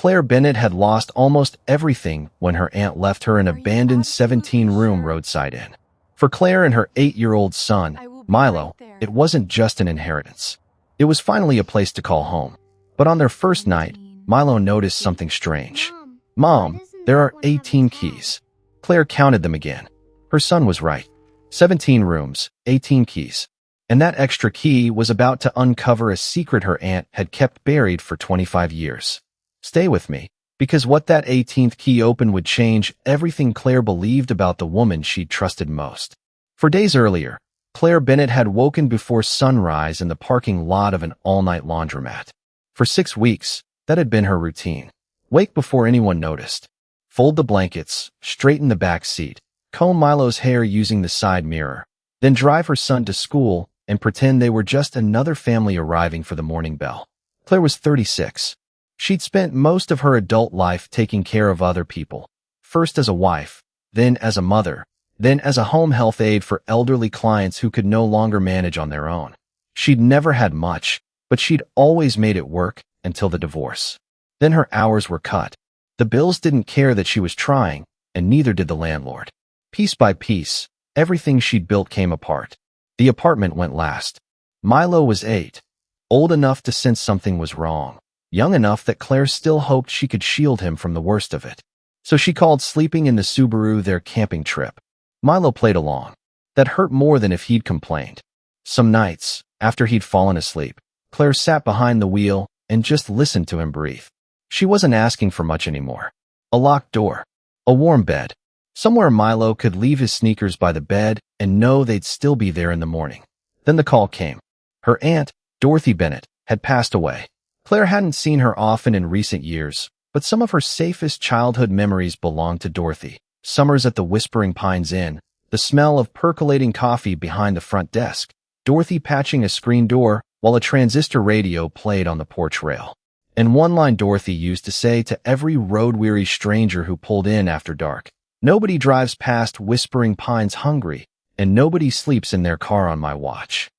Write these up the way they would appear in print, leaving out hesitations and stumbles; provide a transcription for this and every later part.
Claire Bennett had lost almost everything when her aunt left her an abandoned 17-room roadside inn. For Claire and her 8-year-old son, Milo, it wasn't just an inheritance. It was finally a place to call home. But on their first night, Milo noticed something strange. "Mom, there are 18 keys." Claire counted them again. Her son was right. 17 rooms, 18 keys. And that extra key was about to uncover a secret her aunt had kept buried for 25 years. Stay with me, because what that 18th key opened would change everything Claire believed about the woman she'd trusted most. For days earlier, Claire Bennett had woken before sunrise in the parking lot of an all-night laundromat. For 6 weeks, that had been her routine. Wake before anyone noticed. Fold the blankets, straighten the back seat, comb Milo's hair using the side mirror, then drive her son to school and pretend they were just another family arriving for the morning bell. Claire was 36. She'd spent most of her adult life taking care of other people, first as a wife, then as a mother, then as a home health aide for elderly clients who could no longer manage on their own. She'd never had much, but she'd always made it work until the divorce. Then her hours were cut. The bills didn't care that she was trying, and neither did the landlord. Piece by piece, everything she'd built came apart. The apartment went last. Milo was 8, old enough to sense something was wrong, young enough that Claire still hoped she could shield him from the worst of it. So she called sleeping in the Subaru their camping trip. Milo played along. That hurt more than if he'd complained. Some nights, after he'd fallen asleep, Claire sat behind the wheel and just listened to him breathe. She wasn't asking for much anymore. A locked door, a warm bed, somewhere Milo could leave his sneakers by the bed and know they'd still be there in the morning. Then the call came. Her aunt, Dorothy Bennett, had passed away. Claire hadn't seen her often in recent years, but some of her safest childhood memories belonged to Dorothy. Summers at the Whispering Pines Inn, the smell of percolating coffee behind the front desk, Dorothy patching a screen door while a transistor radio played on the porch rail. And one line Dorothy used to say to every road-weary stranger who pulled in after dark: "Nobody drives past Whispering Pines hungry, and nobody sleeps in their car on my watch."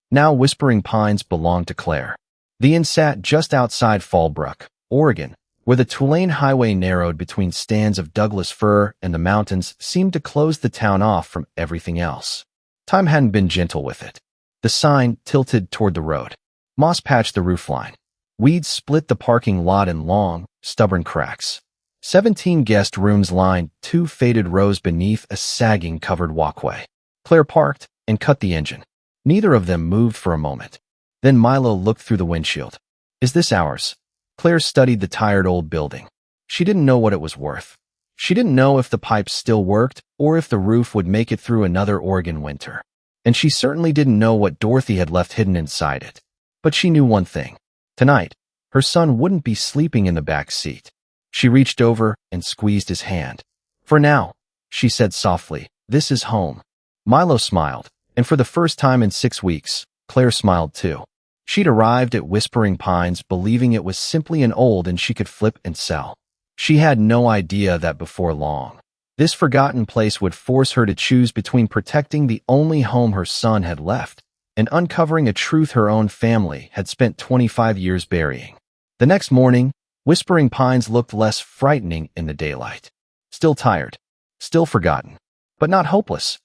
Now Whispering Pines belonged to Claire. The inn sat just outside Fallbrook, Oregon, where the Tulane Highway narrowed between stands of Douglas fir and the mountains seemed to close the town off from everything else. Time hadn't been gentle with it. The sign tilted toward the road. Moss patched the roofline. Weeds split the parking lot in long, stubborn cracks. 17 guest rooms lined 2 faded rows beneath a sagging covered walkway. Claire parked and cut the engine. Neither of them moved for a moment. Then Milo looked through the windshield. "Is this ours?" Claire studied the tired old building. She didn't know what it was worth. She didn't know if the pipes still worked or if the roof would make it through another Oregon winter. And she certainly didn't know what Dorothy had left hidden inside it. But she knew one thing. Tonight, her son wouldn't be sleeping in the back seat. She reached over and squeezed his hand. "For now," she said softly, "this is home." Milo smiled, and for the first time in 6 weeks, Claire smiled too. She'd arrived at Whispering Pines believing it was simply an old inn she could flip and sell. She had no idea that before long, this forgotten place would force her to choose between protecting the only home her son had left and uncovering a truth her own family had spent 25 years burying. The next morning, Whispering Pines looked less frightening in the daylight. Still tired, still forgotten, but not hopeless.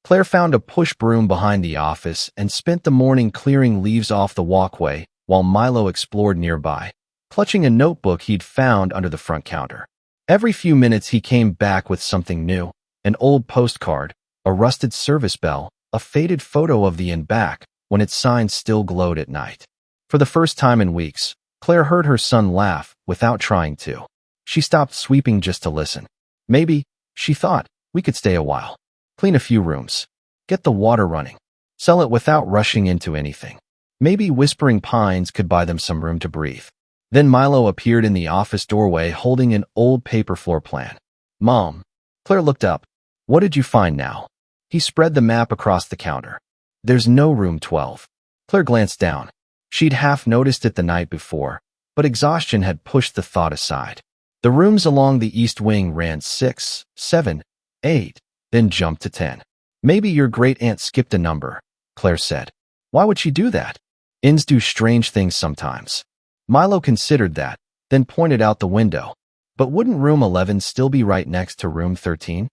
Claire found a push broom behind the office and spent the morning clearing leaves off the walkway while Milo explored nearby, clutching a notebook he'd found under the front counter. Every few minutes he came back with something new: an old postcard, a rusted service bell, a faded photo of the inn back when its sign still glowed at night. For the first time in weeks, Claire heard her son laugh without trying to. She stopped sweeping just to listen. Maybe, she thought, we could stay a while. Clean a few rooms. Get the water running. Sell it without rushing into anything. Maybe Whispering Pines could buy them some room to breathe. Then Milo appeared in the office doorway holding an old paper floor plan. "Mom." Claire looked up. "What did you find now?" He spread the map across the counter. "There's no room 12. Claire glanced down. She'd half noticed it the night before, but exhaustion had pushed the thought aside. The rooms along the east wing ran 6, 7, 8, then jumped to 10. "Maybe your great-aunt skipped a number," Claire said. "Why would she do that? Inns do strange things sometimes." Milo considered that, then pointed out the window. But wouldn't room 11 still be right next to room 13?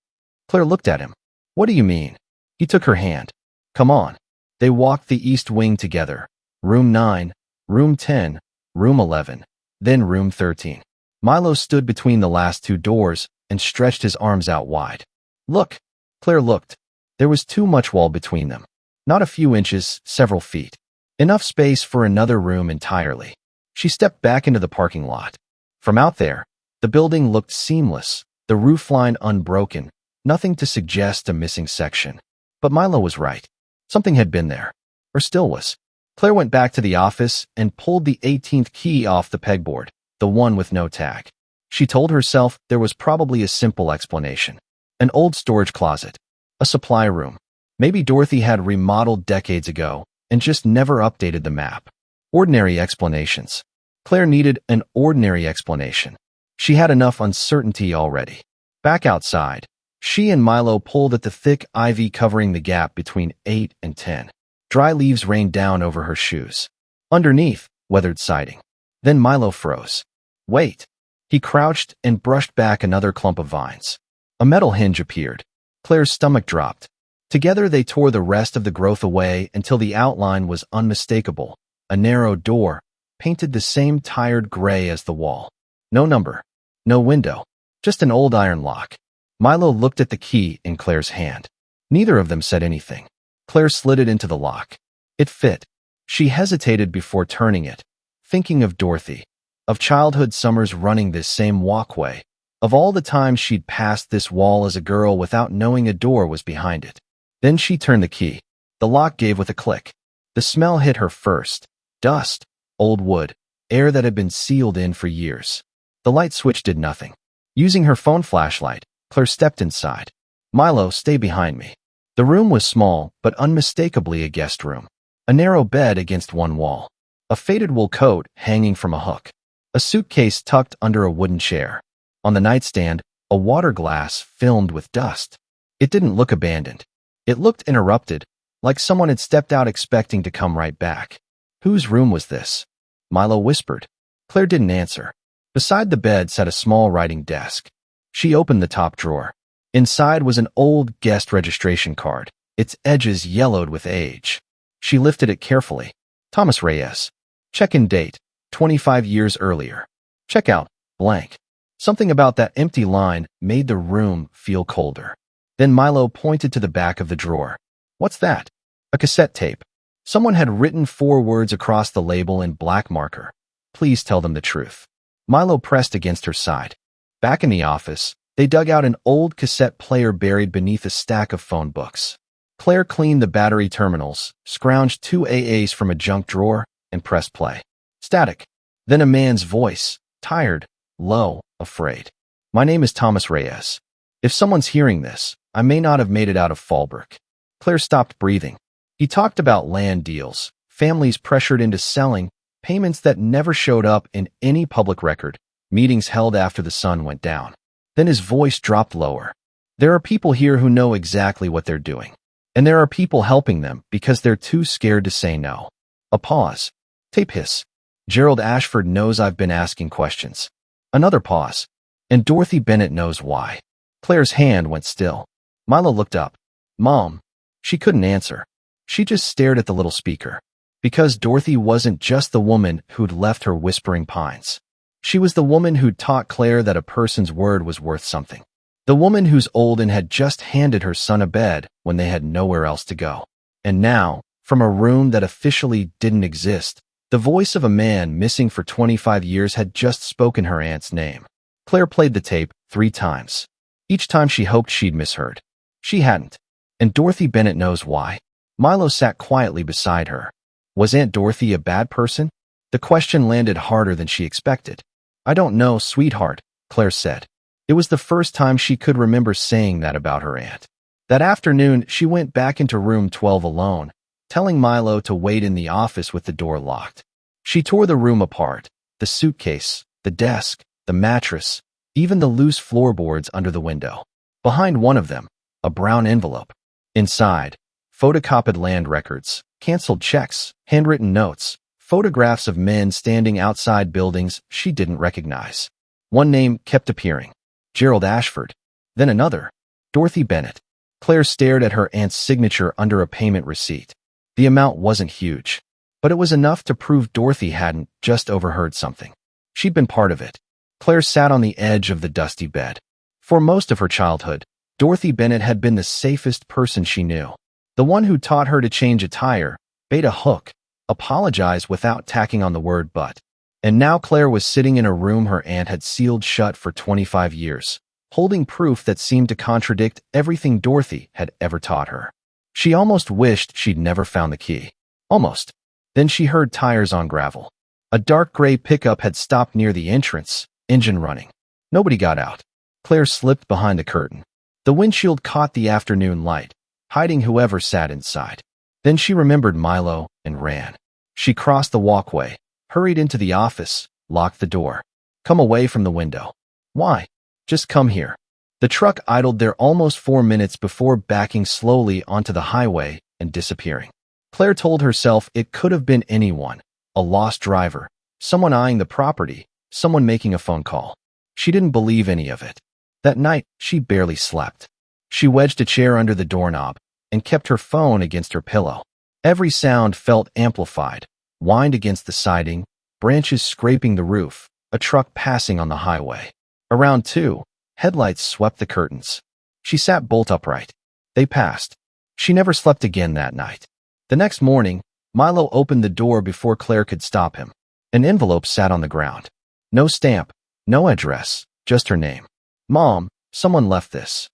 Claire looked at him. What do you mean? He took her hand. Come on. They walked the east wing together. Room 9, room 10, room 11, then room 13. Milo stood between the last two doors and stretched his arms out wide. Look. Claire looked. There was too much wall between them. Not a few inches, several feet. Enough space for another room entirely. She stepped back into the parking lot. From out there, the building looked seamless, the roofline unbroken, nothing to suggest a missing section. But Milo was right. Something had been there, or still was. Claire went back to the office and pulled the 18th key off the pegboard, the one with no tag. She told herself there was probably a simple explanation. An old storage closet. A supply room. Maybe Dorothy had remodeled decades ago and just never updated the map. Ordinary explanations. Claire needed an ordinary explanation. She had enough uncertainty already. Back outside, she and Milo pulled at the thick ivy covering the gap between 8 and 10. Dry leaves rained down over her shoes. Underneath, weathered siding. Then Milo froze. Wait. He crouched and brushed back another clump of vines. A metal hinge appeared. Claire's stomach dropped. Together they tore the rest of the growth away until the outline was unmistakable. A narrow door, painted the same tired gray as the wall. No number. No window. Just an old iron lock. Milo looked at the key in Claire's hand. Neither of them said anything. Claire slid it into the lock. It fit. She hesitated before turning it, thinking of Dorothy, of childhood summers running this same walkway, of all the times she'd passed this wall as a girl without knowing a door was behind it. Then she turned the key. The lock gave with a click. The smell hit her first. Dust, old wood, air that had been sealed in for years. The light switch did nothing. Using her phone flashlight, Claire stepped inside. Milo, stay behind me. The room was small, but unmistakably a guest room. A narrow bed against one wall. A faded wool coat hanging from a hook. A suitcase tucked under a wooden chair. On the nightstand, a water glass filmed with dust. It didn't look abandoned. It looked interrupted, like someone had stepped out expecting to come right back. Whose room was this? Milo whispered. Claire didn't answer. Beside the bed sat a small writing desk. She opened the top drawer. Inside was an old guest registration card, its edges yellowed with age. She lifted it carefully. Thomas Reyes. Check-in date, 25 years earlier. Checkout, blank. Something about that empty line made the room feel colder. Then Milo pointed to the back of the drawer. What's that? A cassette tape. Someone had written 4 words across the label in black marker. Please tell them the truth. Milo pressed against her side. Back in the office, they dug out an old cassette player buried beneath a stack of phone books. Claire cleaned the battery terminals, scrounged 2 AAs from a junk drawer, and pressed play. Static. Then a man's voice, tired, low, afraid. My name is Thomas Reyes. If someone's hearing this, I may not have made it out of Fallbrook. Claire stopped breathing. He talked about land deals, families pressured into selling, payments that never showed up in any public record, meetings held after the sun went down. Then his voice dropped lower. There are people here who know exactly what they're doing. And there are people helping them because they're too scared to say no. A pause. Tape hiss. Gerald Ashford knows I've been asking questions. Another pause. And Dorothy Bennett knows why. Claire's hand went still. Milo looked up. Mom. She couldn't answer. She just stared at the little speaker. Because Dorothy wasn't just the woman who'd left her Whispering Pines. She was the woman who'd taught Claire that a person's word was worth something. The woman whose Olden had just handed her son a bed when they had nowhere else to go. And now, from a room that officially didn't exist, the voice of a man missing for 25 years had just spoken her aunt's name. Claire played the tape 3 times. Each time she hoped she'd misheard. She hadn't. And Dorothy Bennett knows why. Milo sat quietly beside her. Was Aunt Dorothy a bad person? The question landed harder than she expected. I don't know, sweetheart, Claire said. It was the first time she could remember saying that about her aunt. That afternoon, she went back into room 12 alone, telling Milo to wait in the office with the door locked. She tore the room apart, the suitcase, the desk, the mattress, even the loose floorboards under the window. Behind one of them, a brown envelope. Inside, photocopied land records, canceled checks, handwritten notes, photographs of men standing outside buildings she didn't recognize. One name kept appearing. Gerald Ashford. Then another. Dorothy Bennett. Claire stared at her aunt's signature under a payment receipt. The amount wasn't huge, but it was enough to prove Dorothy hadn't just overheard something. She'd been part of it. Claire sat on the edge of the dusty bed. For most of her childhood, Dorothy Bennett had been the safest person she knew. The one who taught her to change a tire, bait a hook, apologize without tacking on the word but. And now Claire was sitting in a room her aunt had sealed shut for 25 years, holding proof that seemed to contradict everything Dorothy had ever taught her. She almost wished she'd never found the key. Almost. Then she heard tires on gravel. A dark gray pickup had stopped near the entrance, engine running. Nobody got out. Claire slipped behind the curtain. The windshield caught the afternoon light, hiding whoever sat inside. Then she remembered Milo and ran. She crossed the walkway, hurried into the office, locked the door. Come away from the window. Why? Just come here. The truck idled there almost 4 minutes before backing slowly onto the highway and disappearing. Claire told herself it could have been anyone, a lost driver, someone eyeing the property, someone making a phone call. She didn't believe any of it. That night, she barely slept. She wedged a chair under the doorknob and kept her phone against her pillow. Every sound felt amplified. Wind against the siding, branches scraping the roof, a truck passing on the highway. Around 2, headlights swept the curtains. She sat bolt upright. They passed. She never slept again that night. The next morning, Milo opened the door before Claire could stop him. An envelope sat on the ground. No stamp, no address, just her name. Mom, someone left this.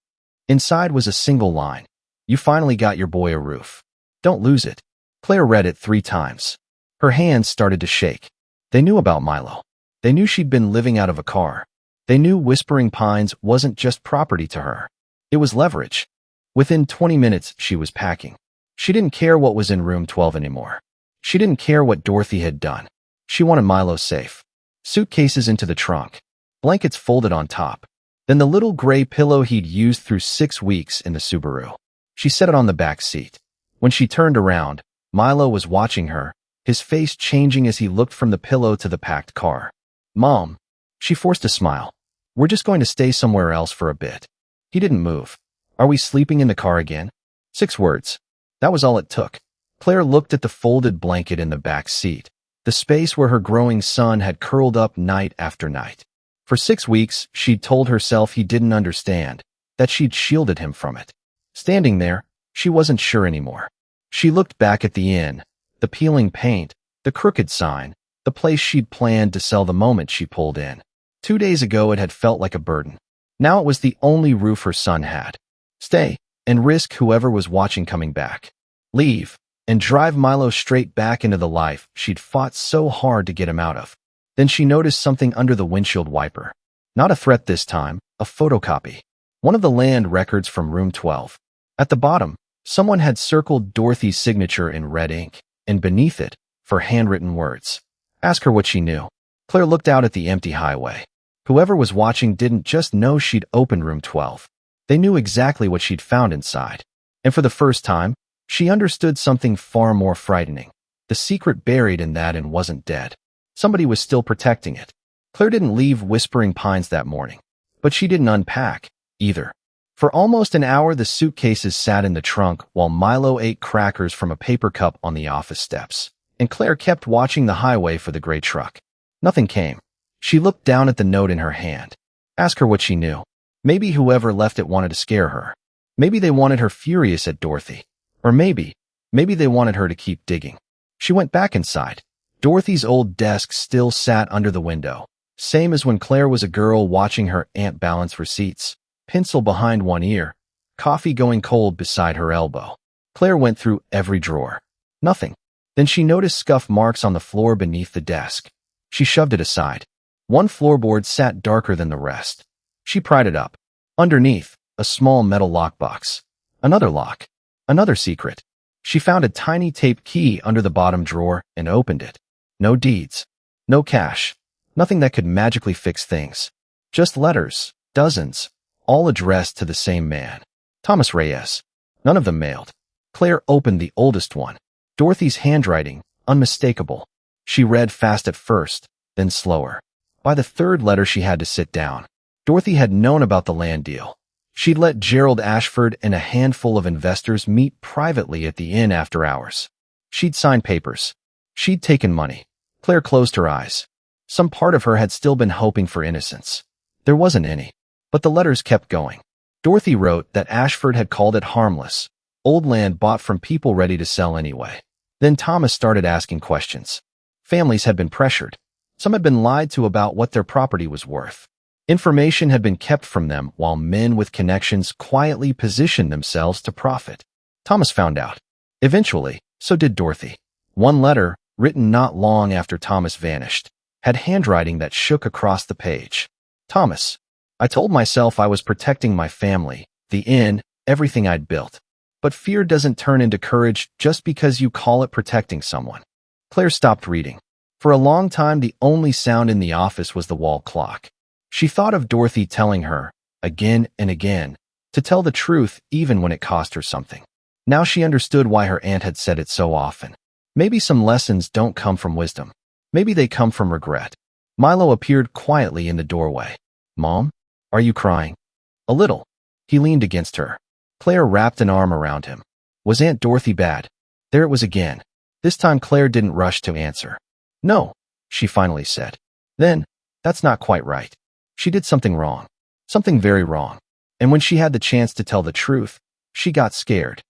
Inside was a single line. You finally got your boy a roof. Don't lose it. Claire read it 3 times. Her hands started to shake. They knew about Milo. They knew she'd been living out of a car. They knew Whispering Pines wasn't just property to her. It was leverage. Within 20 minutes, she was packing. She didn't care what was in room 12 anymore. She didn't care what Dorothy had done. She wanted Milo safe. Suitcases into the trunk. Blankets folded on top. Then the little gray pillow he'd used through 6 weeks in the Subaru. She set it on the back seat. When she turned around, Milo was watching her, his face changing as he looked from the pillow to the packed car. Mom. She forced a smile. We're just going to stay somewhere else for a bit. He didn't move. Are we sleeping in the car again? 6 words. That was all it took. Claire looked at the folded blanket in the back seat, the space where her growing son had curled up night after night. For 6 weeks, she'd told herself he didn't understand, that she'd shielded him from it. Standing there, she wasn't sure anymore. She looked back at the inn, the peeling paint, the crooked sign, the place she'd planned to sell the moment she pulled in. 2 days ago it had felt like a burden. Now it was the only roof her son had. Stay, and risk whoever was watching coming back. Leave, and drive Milo straight back into the life she'd fought so hard to get him out of. Then she noticed something under the windshield wiper. Not a threat this time, a photocopy. One of the land records from room 12. At the bottom, someone had circled Dorothy's signature in red ink, and beneath it, for handwritten words. Ask her what she knew. Claire looked out at the empty highway. Whoever was watching didn't just know she'd opened room 12. They knew exactly what she'd found inside. And for the first time, she understood something far more frightening. The secret buried in that and wasn't dead. Somebody was still protecting it. Claire didn't leave Whispering Pines that morning. But she didn't unpack, either. For almost an hour, the suitcases sat in the trunk while Milo ate crackers from a paper cup on the office steps. And Claire kept watching the highway for the gray truck. Nothing came. She looked down at the note in her hand. Ask her what she knew. Maybe whoever left it wanted to scare her. Maybe they wanted her furious at Dorothy. Or maybe they wanted her to keep digging. She went back inside. Dorothy's old desk still sat under the window, same as when Claire was a girl watching her aunt balance receipts, pencil behind one ear, coffee going cold beside her elbow. Claire went through every drawer. Nothing. Then she noticed scuff marks on the floor beneath the desk. She shoved it aside. One floorboard sat darker than the rest. She pried it up. Underneath, a small metal lockbox. Another lock. Another secret. She found a tiny tape key under the bottom drawer and opened it. No deeds. No cash. Nothing that could magically fix things. Just letters. Dozens. All addressed to the same man. Thomas Reyes. None of them mailed. Claire opened the oldest one. Dorothy's handwriting, unmistakable. She read fast at first, then slower. By the third letter she had to sit down. Dorothy had known about the land deal. She'd let Gerald Ashford and a handful of investors meet privately at the inn after hours. She'd signed papers. She'd taken money. Claire closed her eyes. Some part of her had still been hoping for innocence. There wasn't any. But the letters kept going. Dorothy wrote that Ashford had called it harmless, old land bought from people ready to sell anyway. Then Thomas started asking questions. Families had been pressured. Some had been lied to about what their property was worth. Information had been kept from them while men with connections quietly positioned themselves to profit. Thomas found out. Eventually, so did Dorothy. One letter, written not long after Thomas vanished, had handwriting that shook across the page. Thomas, I told myself I was protecting my family, the inn, everything I'd built. But fear doesn't turn into courage just because you call it protecting someone. Claire stopped reading. For a long time, the only sound in the office was the wall clock. She thought of Dorothy telling her, again and again, to tell the truth even when it cost her something. Now she understood why her aunt had said it so often. Maybe some lessons don't come from wisdom. Maybe they come from regret. Milo appeared quietly in the doorway. Mom? Are you crying? A little. He leaned against her. Claire wrapped an arm around him. Was Aunt Dorothy bad? There it was again. This time Claire didn't rush to answer. No, she finally said. Then, that's not quite right. She did something wrong. Something very wrong. And when she had the chance to tell the truth, she got scared.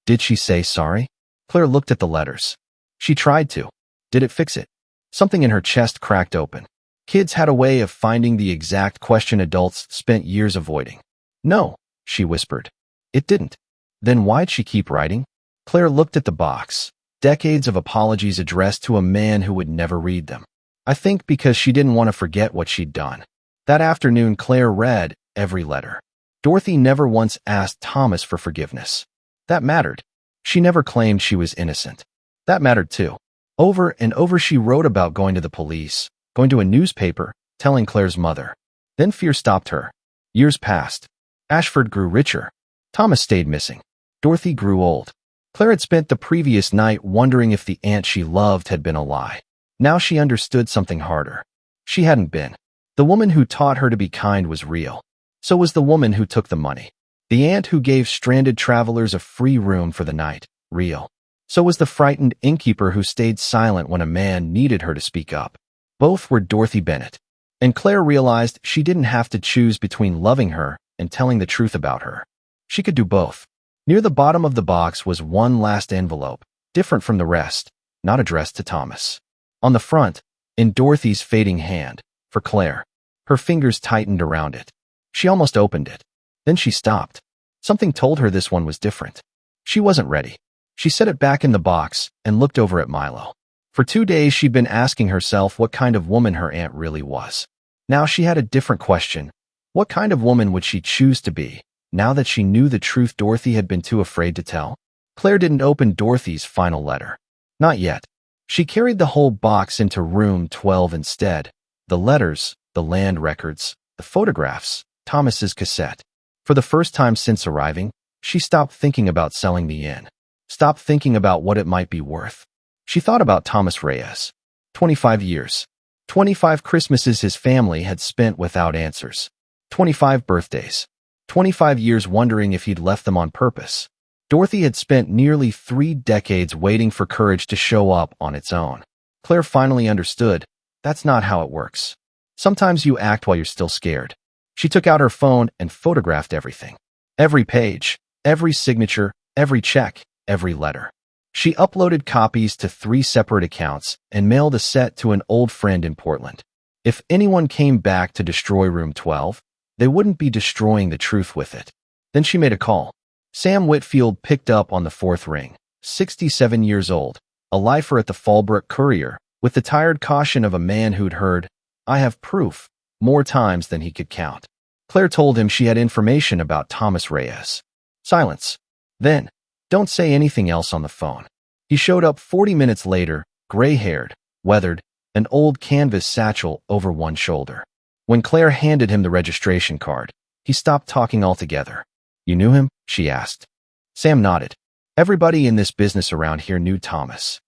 Did she say sorry? Claire looked at the letters. She tried to. Did it fix it? Something in her chest cracked open. Kids had a way of finding the exact question adults spent years avoiding. No, she whispered. It didn't. Then why'd she keep writing? Claire looked at the box. Decades of apologies addressed to a man who would never read them. I think because she didn't want to forget what she'd done. That afternoon, Claire read every letter. Dorothy never once asked Thomas for forgiveness. That mattered. She never claimed she was innocent. That mattered too. Over and over she wrote about going to the police, going to a newspaper, telling Claire's mother. Then fear stopped her. Years passed. Ashford grew richer. Thomas stayed missing. Dorothy grew old. Claire had spent the previous night wondering if the aunt she loved had been a lie. Now she understood something harder. She hadn't been. The woman who taught her to be kind was real. So was the woman who took the money. The aunt who gave stranded travelers a free room for the night, real. So was the frightened innkeeper who stayed silent when a man needed her to speak up. Both were Dorothy Bennett. And Claire realized she didn't have to choose between loving her and telling the truth about her. She could do both. Near the bottom of the box was one last envelope, different from the rest, not addressed to Thomas. On the front, in Dorothy's fading hand, for Claire. Her fingers tightened around it. She almost opened it. Then she stopped. Something told her this one was different. She wasn't ready. She set it back in the box and looked over at Milo. For 2 days she'd been asking herself what kind of woman her aunt really was. Now she had a different question. What kind of woman would she choose to be, now that she knew the truth Dorothy had been too afraid to tell? Claire didn't open Dorothy's final letter. Not yet. She carried the whole box into room 12 instead. The letters, the land records, the photographs, Thomas's cassette. For the first time since arriving, she stopped thinking about selling the inn. Stopped thinking about what it might be worth. She thought about Thomas Reyes. 25 years. 25 Christmases his family had spent without answers. 25 birthdays. 25 years wondering if he'd left them on purpose. Dorothy had spent nearly 3 decades waiting for courage to show up on its own. Claire finally understood. That's not how it works. Sometimes you act while you're still scared. She took out her phone and photographed everything. Every page, every signature, every check, every letter. She uploaded copies to 3 separate accounts and mailed a set to an old friend in Portland. If anyone came back to destroy room 12, they wouldn't be destroying the truth with it. Then she made a call. Sam Whitfield picked up on the 4th ring, 67 years old, a lifer at the Fallbrook Courier, with the tired caution of a man who'd heard, "I have proof," more times than he could count. Claire told him she had information about Thomas Reyes. Silence. Then, don't say anything else on the phone. He showed up 40 minutes later, gray-haired, weathered, an old canvas satchel over one shoulder. When Claire handed him the registration card, he stopped talking altogether. You knew him? She asked. Sam nodded. Everybody in this business around here knew Thomas.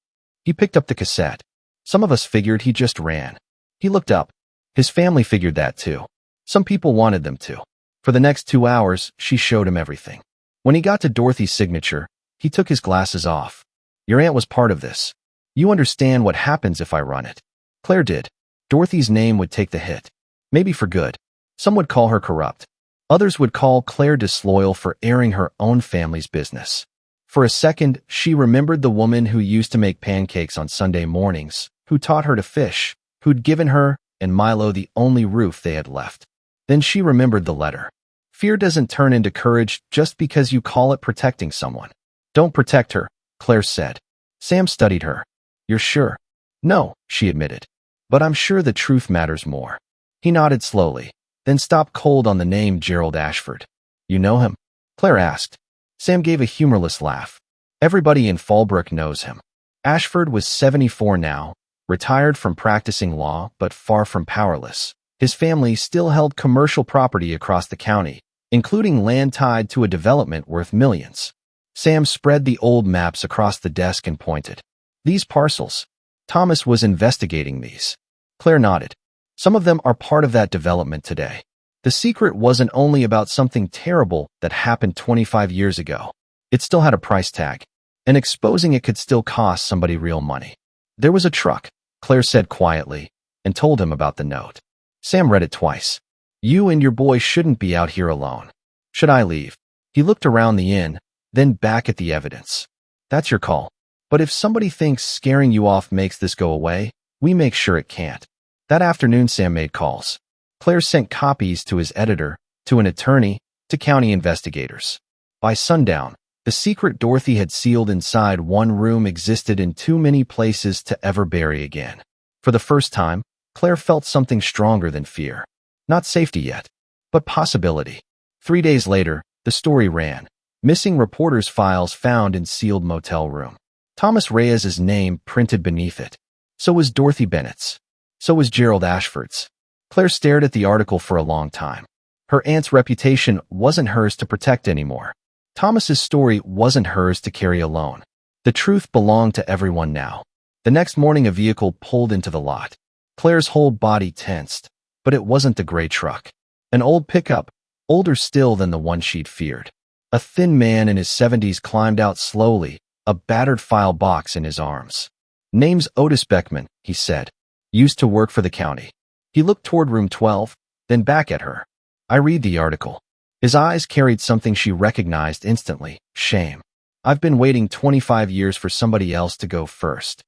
He picked up the cassette. Some of us figured he just ran. He looked up. His family figured that too. Some people wanted them to. For the next 2 hours, she showed him everything. When he got to Dorothy's signature, he took his glasses off. Your aunt was part of this. You understand what happens if I run it. Claire did. Dorothy's name would take the hit. Maybe for good. Some would call her corrupt. Others would call Claire disloyal for airing her own family's business. For a second, she remembered the woman who used to make pancakes on Sunday mornings, who taught her to fish, who'd given her and Milo the only roof they had left. Then she remembered the letter. Fear doesn't turn into courage just because you call it protecting someone. Don't protect her, Claire said. Sam studied her. You're sure? No, she admitted. But I'm sure the truth matters more. He nodded slowly, then stopped cold on the name Gerald Ashford. You know him? Claire asked. Sam gave a humorless laugh. Everybody in Fallbrook knows him. Ashford was 74 now, retired from practicing law but far from powerless. His family still held commercial property across the county, including land tied to a development worth millions. Sam spread the old maps across the desk and pointed. These parcels. Thomas was investigating these. Claire nodded. Some of them are part of that development today. The secret wasn't only about something terrible that happened 25 years ago. It still had a price tag, and exposing it could still cost somebody real money. There was a truck, Claire said quietly, and told him about the note. Sam read it twice. You and your boy shouldn't be out here alone. Should I leave? He looked around the inn, then back at the evidence. That's your call. But if somebody thinks scaring you off makes this go away, we make sure it can't. That afternoon, Sam made calls. Claire sent copies to his editor, to an attorney, to county investigators. By sundown, the secret Dorothy had sealed inside one room existed in too many places to ever bury again. For the first time, Claire felt something stronger than fear. Not safety yet, but possibility. 3 days later, the story ran. Missing reporters' files found in sealed motel room. Thomas Reyes's name printed beneath it. So was Dorothy Bennett's. So was Gerald Ashford's. Claire stared at the article for a long time. Her aunt's reputation wasn't hers to protect anymore. Thomas's story wasn't hers to carry alone. The truth belonged to everyone now. The next morning, a vehicle pulled into the lot. Claire's whole body tensed, but it wasn't the gray truck. An old pickup, older still than the one she'd feared. A thin man in his 70s climbed out slowly, a battered file box in his arms. Name's Otis Beckman, he said. Used to work for the county. He looked toward room 12, then back at her. I read the article. His eyes carried something she recognized instantly, shame. I've been waiting 25 years for somebody else to go first.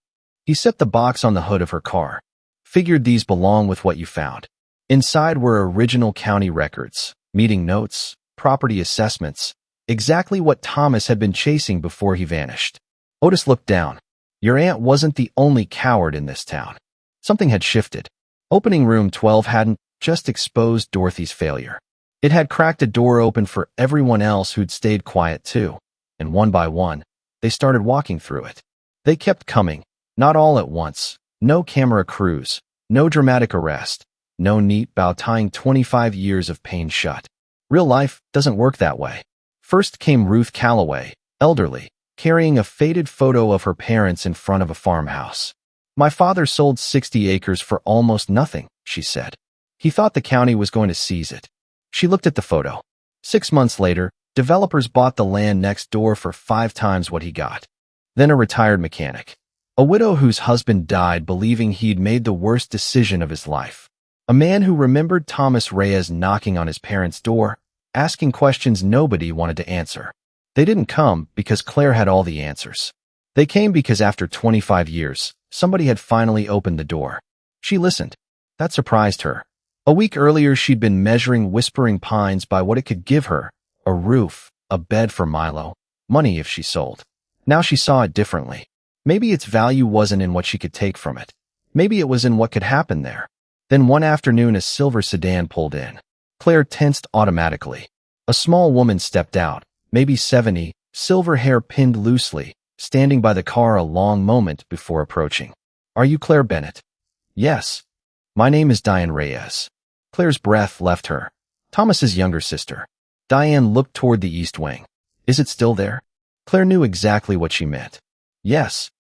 He set the box on the hood of her car. Figured these belong with what you found. Inside were original county records, meeting notes, property assessments, exactly what Thomas had been chasing before he vanished. Otis looked down. Your aunt wasn't the only coward in this town. Something had shifted. Opening room 12 hadn't just exposed Dorothy's failure. It had cracked a door open for everyone else who'd stayed quiet too, and one by one, they started walking through it. They kept coming, not all at once, no camera crews, no dramatic arrest, no neat bow tying 25 years of pain shut. Real life doesn't work that way. First came Ruth Calloway, elderly, carrying a faded photo of her parents in front of a farmhouse. My father sold 60 acres for almost nothing, she said. He thought the county was going to seize it. She looked at the photo. 6 months later, developers bought the land next door for 5 times what he got. Then a retired mechanic. A widow whose husband died believing he'd made the worst decision of his life. A man who remembered Thomas Reyes knocking on his parents' door, asking questions nobody wanted to answer. They didn't come because Claire had all the answers. They came because after 25 years, somebody had finally opened the door. She listened. That surprised her. A week earlier, she'd been measuring Whispering Pines by what it could give her: a roof, a bed for Milo, money if she sold. Now she saw it differently. Maybe its value wasn't in what she could take from it. Maybe it was in what could happen there. Then one afternoon, a silver sedan pulled in. Claire tensed automatically. A small woman stepped out, maybe 70, silver hair pinned loosely, standing by the car a long moment before approaching. Are you Claire Bennett? Yes. My name is Diane Reyes. Claire's breath left her. Thomas's younger sister. Diane looked toward the east wing. Is it still there? Claire knew exactly what she meant. Yes.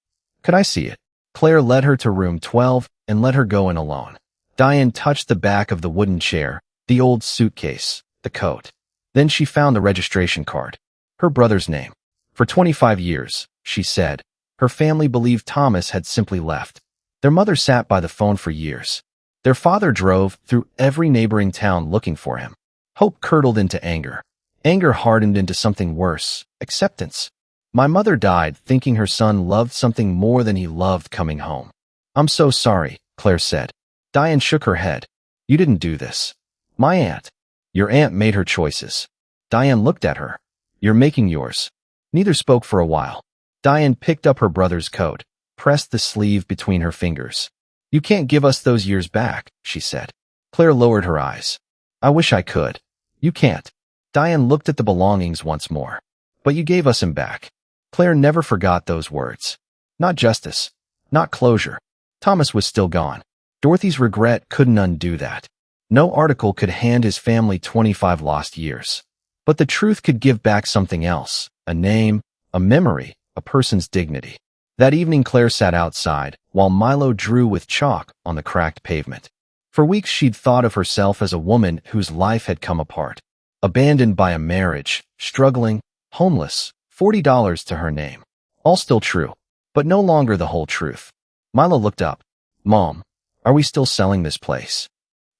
Could I see it? Claire led her to room 12 and let her go in alone. Diane touched the back of the wooden chair, the old suitcase, the coat. Then she found the registration card. Her brother's name. For 25 years, she said, her family believed Thomas had simply left. Their mother sat by the phone for years. Their father drove through every neighboring town looking for him. Hope curdled into anger. Anger hardened into something worse, acceptance. My mother died thinking her son loved something more than he loved coming home. I'm so sorry, Claire said. Diane shook her head. You didn't do this. My aunt. Your aunt made her choices. Diane looked at her. You're making yours. Neither spoke for a while. Diane picked up her brother's coat, pressed the sleeve between her fingers. You can't give us those years back, she said. Claire lowered her eyes. I wish I could. You can't. Diane looked at the belongings once more. But you gave us him back. Claire never forgot those words. Not justice. Not closure. Thomas was still gone. Dorothy's regret couldn't undo that. No article could hand his family 25 lost years. But the truth could give back something else. A name, a memory, a person's dignity. That evening Claire sat outside, while Milo drew with chalk on the cracked pavement. For weeks she'd thought of herself as a woman whose life had come apart. Abandoned by a marriage, struggling, homeless, $40 to her name. All still true, but no longer the whole truth. Milo looked up. Mom, are we still selling this place?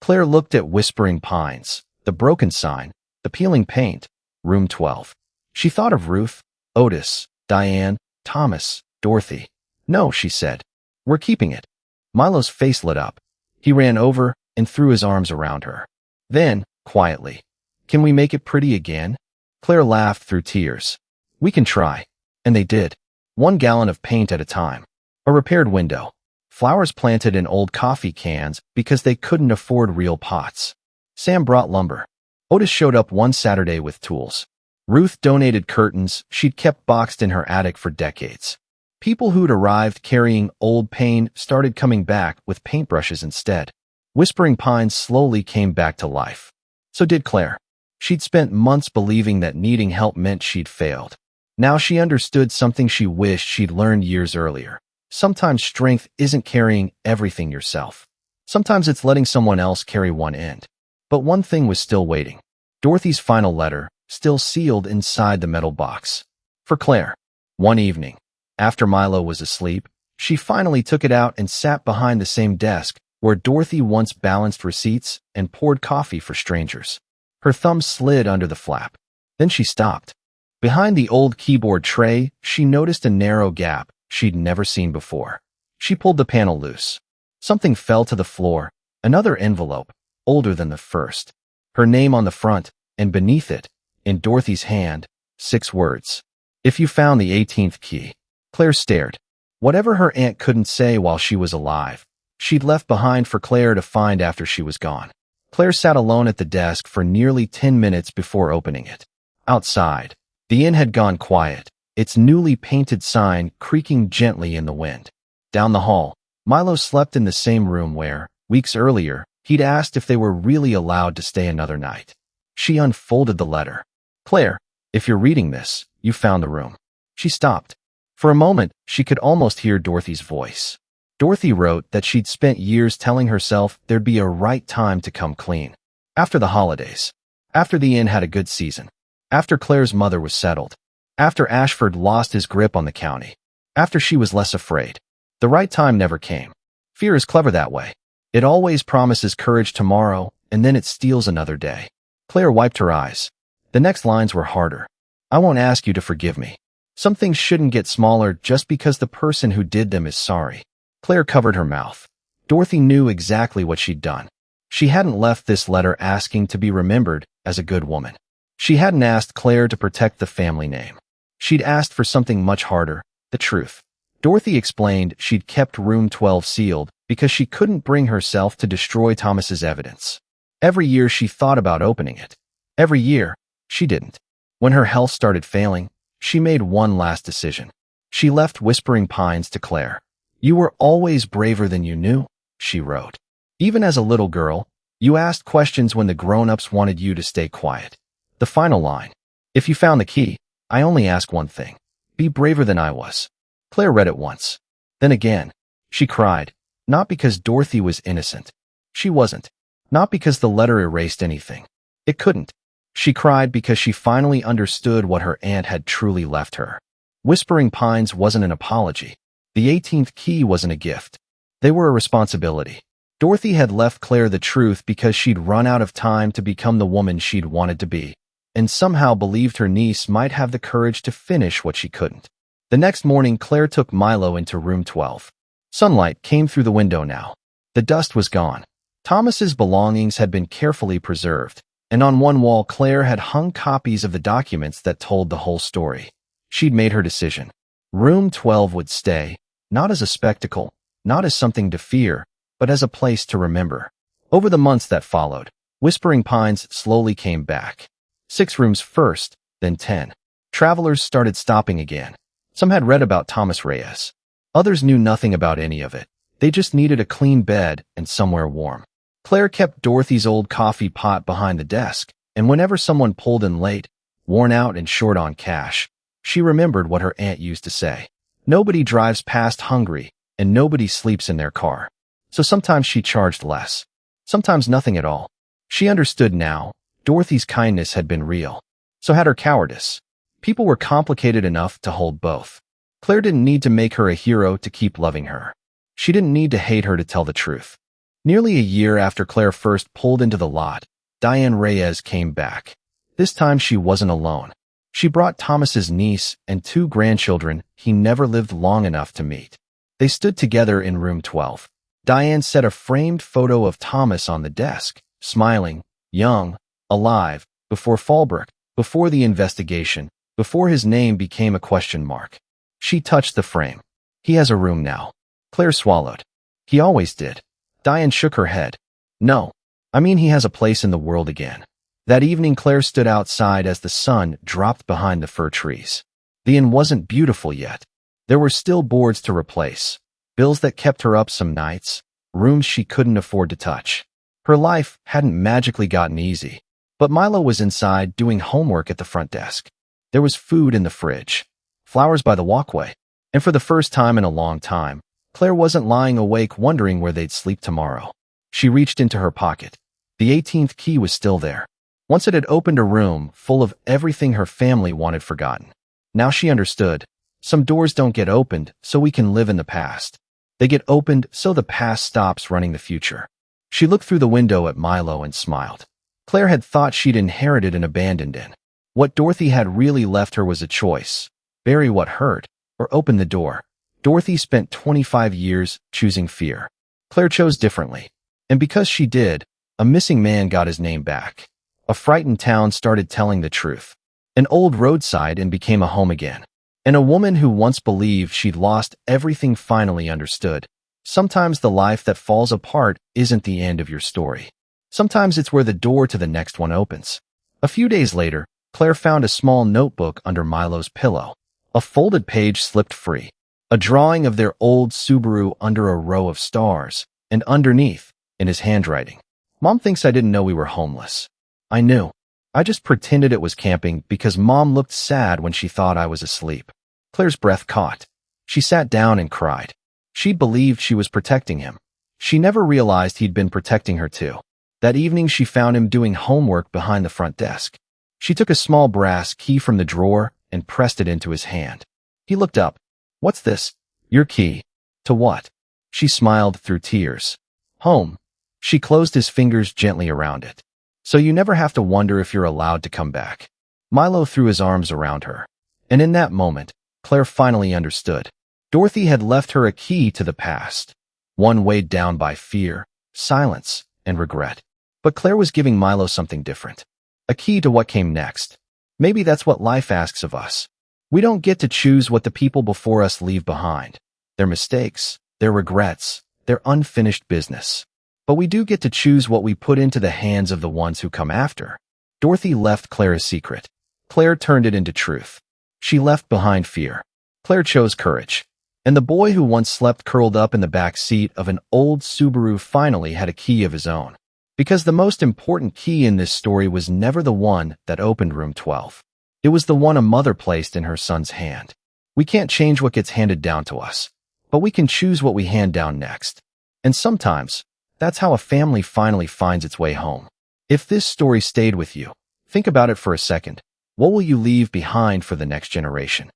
Claire looked at Whispering Pines, the broken sign, the peeling paint, room 12. She thought of Ruth, Otis, Diane, Thomas, Dorothy. No, she said. We're keeping it. Milo's face lit up. He ran over and threw his arms around her. Then, quietly, can we make it pretty again? Claire laughed through tears. We can try. And they did. 1 gallon of paint at a time. A repaired window. Flowers planted in old coffee cans because they couldn't afford real pots. Sam brought lumber. Otis showed up one Saturday with tools. Ruth donated curtains she'd kept boxed in her attic for decades. People who'd arrived carrying old paint started coming back with paintbrushes instead. Whispering Pines slowly came back to life. So did Claire. She'd spent months believing that needing help meant she'd failed. Now she understood something she wished she'd learned years earlier. Sometimes strength isn't carrying everything yourself. Sometimes it's letting someone else carry one end. But one thing was still waiting. Dorothy's final letter, still sealed inside the metal box. For Claire. One evening, after Milo was asleep, she finally took it out and sat behind the same desk where Dorothy once balanced receipts and poured coffee for strangers. Her thumb slid under the flap. Then she stopped. Behind the old keyboard tray, she noticed a narrow gap she'd never seen before. She pulled the panel loose. Something fell to the floor, another envelope, older than the first. Her name on the front, and beneath it, in Dorothy's hand, 6 words. If you found the 18th key. Claire stared. Whatever her aunt couldn't say while she was alive, she'd left behind for Claire to find after she was gone. Claire sat alone at the desk for nearly 10 minutes before opening it. Outside, the inn had gone quiet, its newly painted sign creaking gently in the wind. Down the hall, Milo slept in the same room where, weeks earlier, he'd asked if they were really allowed to stay another night. She unfolded the letter. Claire, if you're reading this, you found the room. She stopped. For a moment, she could almost hear Dorothy's voice. Dorothy wrote that she'd spent years telling herself there'd be a right time to come clean. After the holidays. After the inn had a good season. After Claire's mother was settled. After Ashford lost his grip on the county. After she was less afraid. The right time never came. Fear is clever that way. It always promises courage tomorrow, and then it steals another day. Claire wiped her eyes. The next lines were harder. I won't ask you to forgive me. Some things shouldn't get smaller just because the person who did them is sorry. Claire covered her mouth. Dorothy knew exactly what she'd done. She hadn't left this letter asking to be remembered as a good woman. She hadn't asked Claire to protect the family name. She'd asked for something much harder, the truth. Dorothy explained she'd kept room 12 sealed because she couldn't bring herself to destroy Thomas's evidence. Every year she thought about opening it. Every year, she didn't. When her health started failing, she made one last decision. She left Whispering Pines to Claire. You were always braver than you knew, she wrote. Even as a little girl, you asked questions when the grown-ups wanted you to stay quiet. The final line. If you found the key, I only ask one thing. Be braver than I was. Claire read it once. Then again. She cried, not because Dorothy was innocent. She wasn't. Not because the letter erased anything. It couldn't. She cried because she finally understood what her aunt had truly left her. Whispering Pines wasn't an apology. The 18th key wasn't a gift. They were a responsibility. Dorothy had left Claire the truth because she'd run out of time to become the woman she'd wanted to be, and somehow believed her niece might have the courage to finish what she couldn't. The next morning, Claire took Milo into room 12. Sunlight came through the window now. The dust was gone. Thomas's belongings had been carefully preserved, and on one wall Claire had hung copies of the documents that told the whole story. She'd made her decision. Room 12 would stay, not as a spectacle, not as something to fear, but as a place to remember. Over the months that followed, Whispering Pines slowly came back. 6 rooms first, then 10. Travelers started stopping again. Some had read about Thomas Reyes. Others knew nothing about any of it. They just needed a clean bed and somewhere warm. Claire kept Dorothy's old coffee pot behind the desk, and whenever someone pulled in late, worn out and short on cash, she remembered what her aunt used to say. Nobody drives past hungry, and nobody sleeps in their car. So sometimes she charged less. Sometimes nothing at all. She understood now. Dorothy's kindness had been real. So had her cowardice. People were complicated enough to hold both. Claire didn't need to make her a hero to keep loving her. She didn't need to hate her to tell the truth. Nearly a year after Claire first pulled into the lot, Diane Reyes came back. This time she wasn't alone. She brought Thomas's niece and 2 grandchildren he never lived long enough to meet. They stood together in room 12. Diane set a framed photo of Thomas on the desk, smiling, young, alive, before Fallbrook, before the investigation, before his name became a question mark. She touched the frame. He has a room now. Claire swallowed. He always did. Diane shook her head. No. I mean, he has a place in the world again. That evening, Claire stood outside as the sun dropped behind the fir trees. The inn wasn't beautiful yet. There were still boards to replace, bills that kept her up some nights, rooms she couldn't afford to touch. Her life hadn't magically gotten easy, but Milo was inside doing homework at the front desk. There was food in the fridge, flowers by the walkway, and for the first time in a long time, Claire wasn't lying awake wondering where they'd sleep tomorrow. She reached into her pocket. The 18th key was still there. Once it had opened a room full of everything her family wanted forgotten. Now she understood. Some doors don't get opened so we can live in the past. They get opened so the past stops running the future. She looked through the window at Milo and smiled. Claire had thought she'd inherited an abandoned inn. What Dorothy had really left her was a choice. Bury what hurt, or open the door. Dorothy spent 25 years choosing fear. Claire chose differently. And because she did, a missing man got his name back. A frightened town started telling the truth. An old roadside inn became a home again. And a woman who once believed she'd lost everything finally understood. Sometimes the life that falls apart isn't the end of your story. Sometimes it's where the door to the next one opens. A few days later, Claire found a small notebook under Milo's pillow. A folded page slipped free. A drawing of their old Subaru under a row of stars, and underneath, in his handwriting, "Mom thinks I didn't know we were homeless. I knew. I just pretended it was camping because Mom looked sad when she thought I was asleep." Claire's breath caught. She sat down and cried. She believed she was protecting him. She never realized he'd been protecting her too. That evening she found him doing homework behind the front desk. She took a small brass key from the drawer and pressed it into his hand. He looked up. "What's this?" "Your key." "To what?" She smiled through tears. "Home." She closed his fingers gently around it. "So you never have to wonder if you're allowed to come back." Milo threw his arms around her. And in that moment, Claire finally understood. Dorothy had left her a key to the past. One weighed down by fear, silence, and regret. But Claire was giving Milo something different. A key to what came next. Maybe that's what life asks of us. We don't get to choose what the people before us leave behind. Their mistakes, their regrets, their unfinished business. But we do get to choose what we put into the hands of the ones who come after. Dorothy left Claire a secret. Claire turned it into truth. She left behind fear. Claire chose courage. And the boy who once slept curled up in the back seat of an old Subaru finally had a key of his own. Because the most important key in this story was never the one that opened room 12. It was the one a mother placed in her son's hand. We can't change what gets handed down to us, but we can choose what we hand down next. And sometimes, that's how a family finally finds its way home. If this story stayed with you, think about it for a second. What will you leave behind for the next generation?